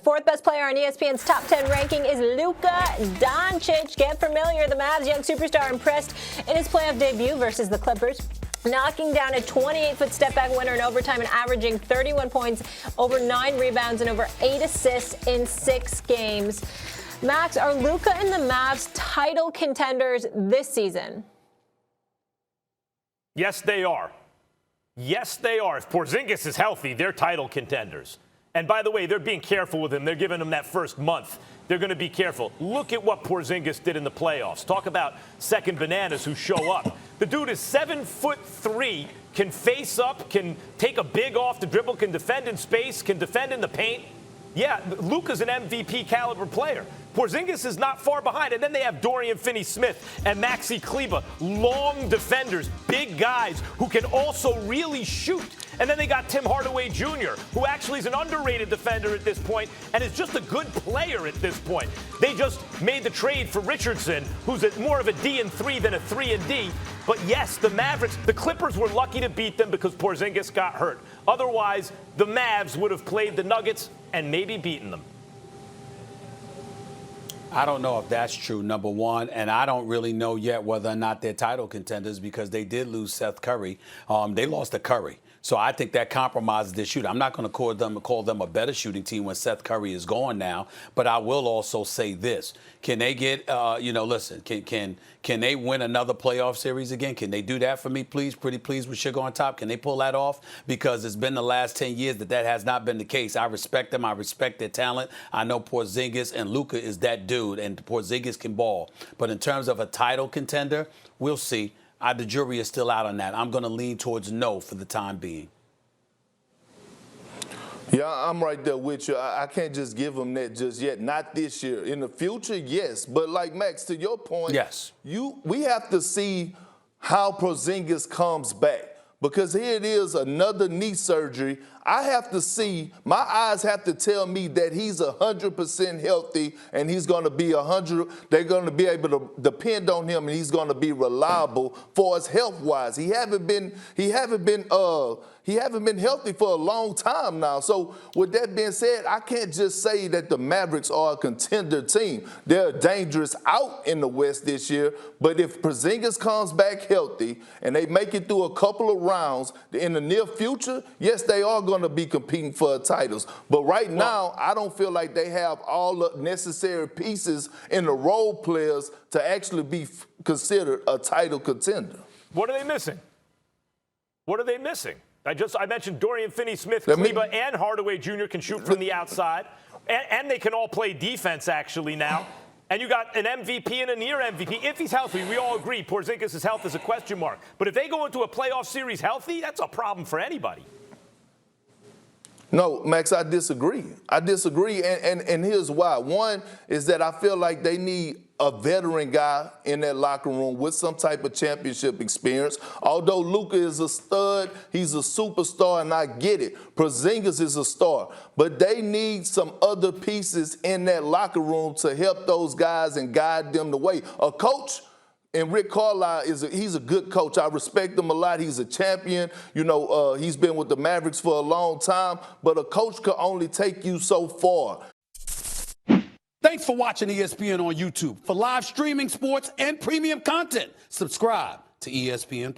fourth best player on ESPN's top 10 ranking is Luka Doncic. Get familiar. The Mavs young superstar impressed in his playoff debut versus the Clippers, knocking down a 28-foot step-back winner in overtime and averaging 31 points, over 9 rebounds, and over 8 assists in 6 games. Max, are Luka and the Mavs title contenders this season? Yes, they are. Yes, they are. If Porzingis is healthy, they're title contenders. And by the way, they're being careful with him. They're giving him that first month. They're going to be careful. Look at what Porzingis did in the playoffs. Talk about second bananas who show up. The dude is 7'3", can face up, can take a big off the dribble, can defend in space, can defend in the paint. Yeah, Luka's an MVP caliber player. Porzingis is not far behind. And then they have Dorian Finney-Smith and Maxi Kleber, long defenders, big guys who can also really shoot. And then they got Tim Hardaway Jr., who actually is an underrated defender at this point and is just a good player at this point. They just made the trade for Richardson, who's more of a D and 3 than a 3 and D. But yes, the Mavericks, the Clippers were lucky to beat them because Porzingis got hurt. Otherwise, the Mavs would have played the Nuggets and maybe beaten them. I don't know if that's true, number one, and I don't really know yet whether or not they're title contenders because they did lose Seth Curry. They lost to Curry. So I think that compromises their shooting. I'm not going to call them a better shooting team when Seth Curry is gone now, but I will also say this. Can they get, listen, can they win another playoff series again? Can they do that for me, please? Pretty please with sugar on top. Can they pull that off? Because it's been the last 10 years that has not been the case. I respect them. I respect their talent. I know Porzingis and Luka is that dude, and Porzingis can ball. But in terms of a title contender, we'll see. The jury is still out on that. I'm going to lean towards no for the time being. Yeah, I'm right there with you. I can't just give them that just yet. Not this year. In the future, yes. But like Max, to your point, yes, we have to see how Porzingis comes back. Because here it is, another knee surgery. I have to see, my eyes have to tell me that he's 100% healthy and he's going to be 100. They're going to be able to depend on him and he's going to be reliable for us health-wise. He haven't been healthy for a long time now. So with that being said, I can't just say that the Mavericks are a contender team. They're dangerous out in the West this year. But if Porzingis comes back healthy and they make it through a couple of rounds in the near future, yes, they are going to be competing for titles. But right now, I don't feel like they have all the necessary pieces in the role players to actually be considered a title contender. What are they missing? What are they missing? I mentioned Dorian Finney-Smith, Kleber, and Hardaway Jr. can shoot from the outside, and they can all play defense actually now. And you got an MVP and a near MVP. If he's healthy, we all agree Porzingis' health is a question mark. But if they go into a playoff series healthy, that's a problem for anybody. No, Max, I disagree. And here's why. One is that I feel like they need a veteran guy in that locker room with some type of championship experience. Although Luka is a stud, he's a superstar, and I get it. Porzingis is a star. But they need some other pieces in that locker room to help those guys and guide them the way. A coach, and Rick Carlisle, he's a good coach. I respect him a lot. He's a champion. He's been with the Mavericks for a long time. But a coach can only take you so far. Thanks for watching ESPN on YouTube. For live streaming, sports, and premium content, subscribe to ESPN+.